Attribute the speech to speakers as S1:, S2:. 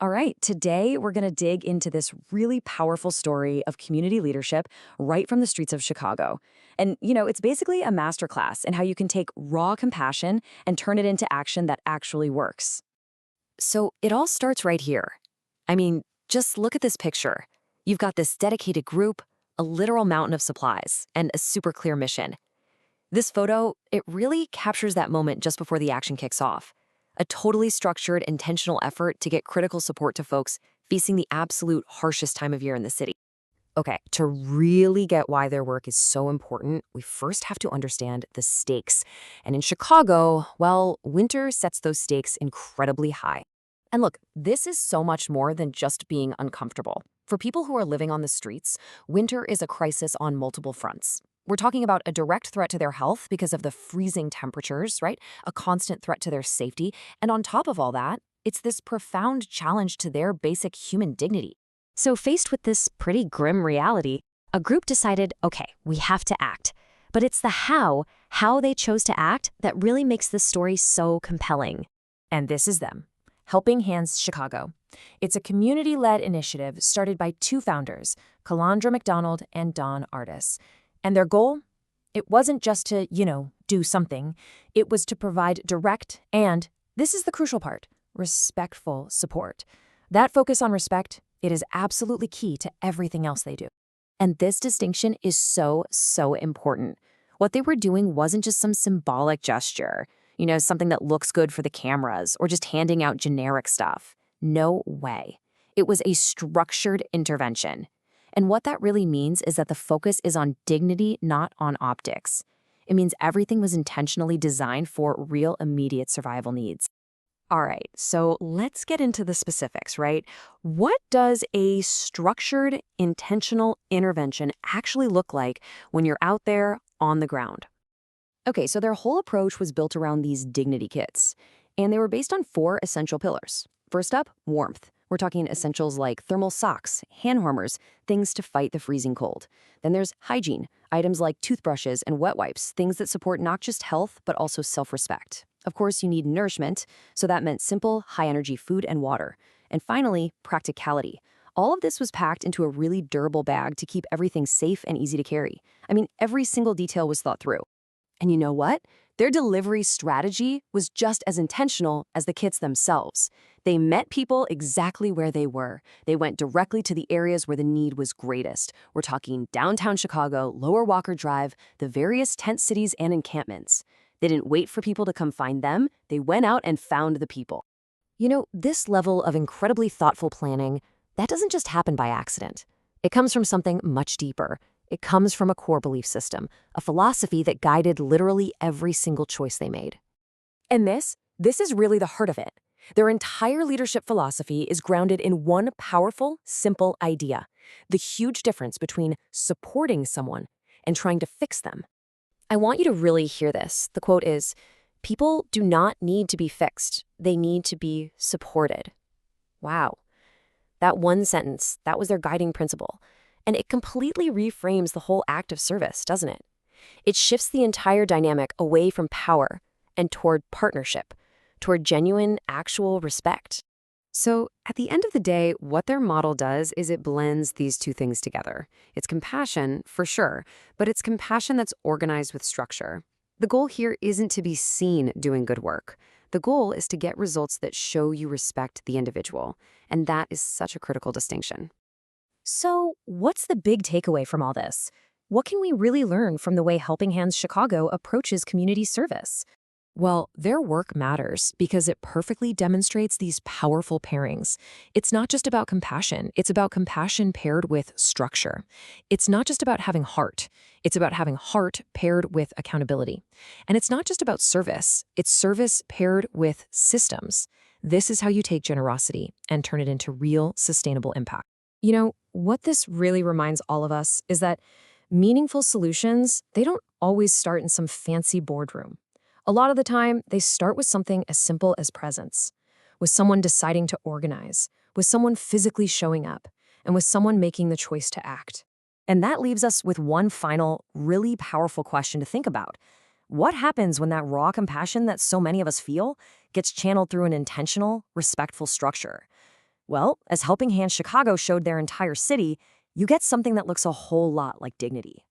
S1: All right, today we're going to dig into this really powerful story of community leadership right from the streets of Chicago. And, it's basically a masterclass in how you can take raw compassion and turn it into action that actually works. So it all starts right here. I mean, just look at this picture. You've got this dedicated group, a literal mountain of supplies, and a super clear mission. This photo, it really captures that moment just before the action kicks off. A totally structured, intentional effort to get critical support to folks facing the absolute harshest time of year in the city. Okay, to really get why their work is so important, we first have to understand the stakes. And in Chicago, well, winter sets those stakes incredibly high. And look, this is so much more than just being uncomfortable. For people who are living on the streets, winter is a crisis on multiple fronts. We're talking about a direct threat to their health because of the freezing temperatures, right? A constant threat to their safety. And on top of all that, it's this profound challenge to their basic human dignity. So faced with this pretty grim reality, a group decided, okay, we have to act. But it's the how they chose to act, that really makes this story so compelling. And this is them. Helping Hands Chicago. It's a community-led initiative started by two founders, Calandra McDonald and Don Artis. And their goal? It wasn't just to, do something. It was to provide direct and, this is the crucial part, respectful support. That focus on respect, it is absolutely key to everything else they do. And this distinction is so, so important. What they were doing wasn't just some symbolic gesture, something that looks good for the cameras or just handing out generic stuff. No way. It was a structured intervention. And what that really means is that the focus is on dignity, not on optics. It means everything was intentionally designed for real immediate survival needs. All right, so let's get into the specifics, right? What does a structured, intentional intervention actually look like when you're out there on the ground? Okay, so their whole approach was built around these dignity kits, and they were based on four essential pillars. First up, warmth. We're talking essentials like thermal socks, hand warmers, things to fight the freezing cold. Then there's hygiene, items like toothbrushes and wet wipes, things that support not just health, but also self-respect. Of course, you need nourishment, so that meant simple, high-energy food and water. And finally, practicality. All of this was packed into a really durable bag to keep everything safe and easy to carry. I mean, every single detail was thought through. And you know what? Their delivery strategy was just as intentional as the kits themselves. They met people exactly where they were. They went directly to the areas where the need was greatest. We're talking downtown Chicago, Lower Walker Drive, the various tent cities and encampments. They didn't wait for people to come find them. They went out and found the people. This level of incredibly thoughtful planning, that doesn't just happen by accident. It comes from something much deeper. It comes from a core belief system, a philosophy that guided literally every single choice they made. And this is really the heart of it. Their entire leadership philosophy is grounded in one powerful, simple idea: the huge difference between supporting someone and trying to fix them. I want you to really hear this. The quote is, "People do not need to be fixed. They need to be supported." Wow. That one sentence, that was their guiding principle. And it completely reframes the whole act of service, doesn't it? It shifts the entire dynamic away from power and toward partnership, toward genuine, actual respect. So at the end of the day, what their model does is it blends these two things together. It's compassion, for sure, but it's compassion that's organized with structure. The goal here isn't to be seen doing good work. The goal is to get results that show you respect the individual, and that is such a critical distinction. So, what's the big takeaway from all this? What can we really learn from the way Helping Hands Chicago approaches community service? Well, their work matters because it perfectly demonstrates these powerful pairings. It's not just about compassion, it's about compassion paired with structure. It's not just about having heart, it's about having heart paired with accountability. And it's not just about service, it's service paired with systems. This is how you take generosity and turn it into real, sustainable impact. What this really reminds all of us is that meaningful solutions, they don't always start in some fancy boardroom. A lot of the time, they start with something as simple as presence, with someone deciding to organize, with someone physically showing up, and with someone making the choice to act. And that leaves us with one final, really powerful question to think about. What happens when that raw compassion that so many of us feel gets channeled through an intentional, respectful structure? Well, as Helping Hands Chicago showed their entire city, you get something that looks a whole lot like dignity.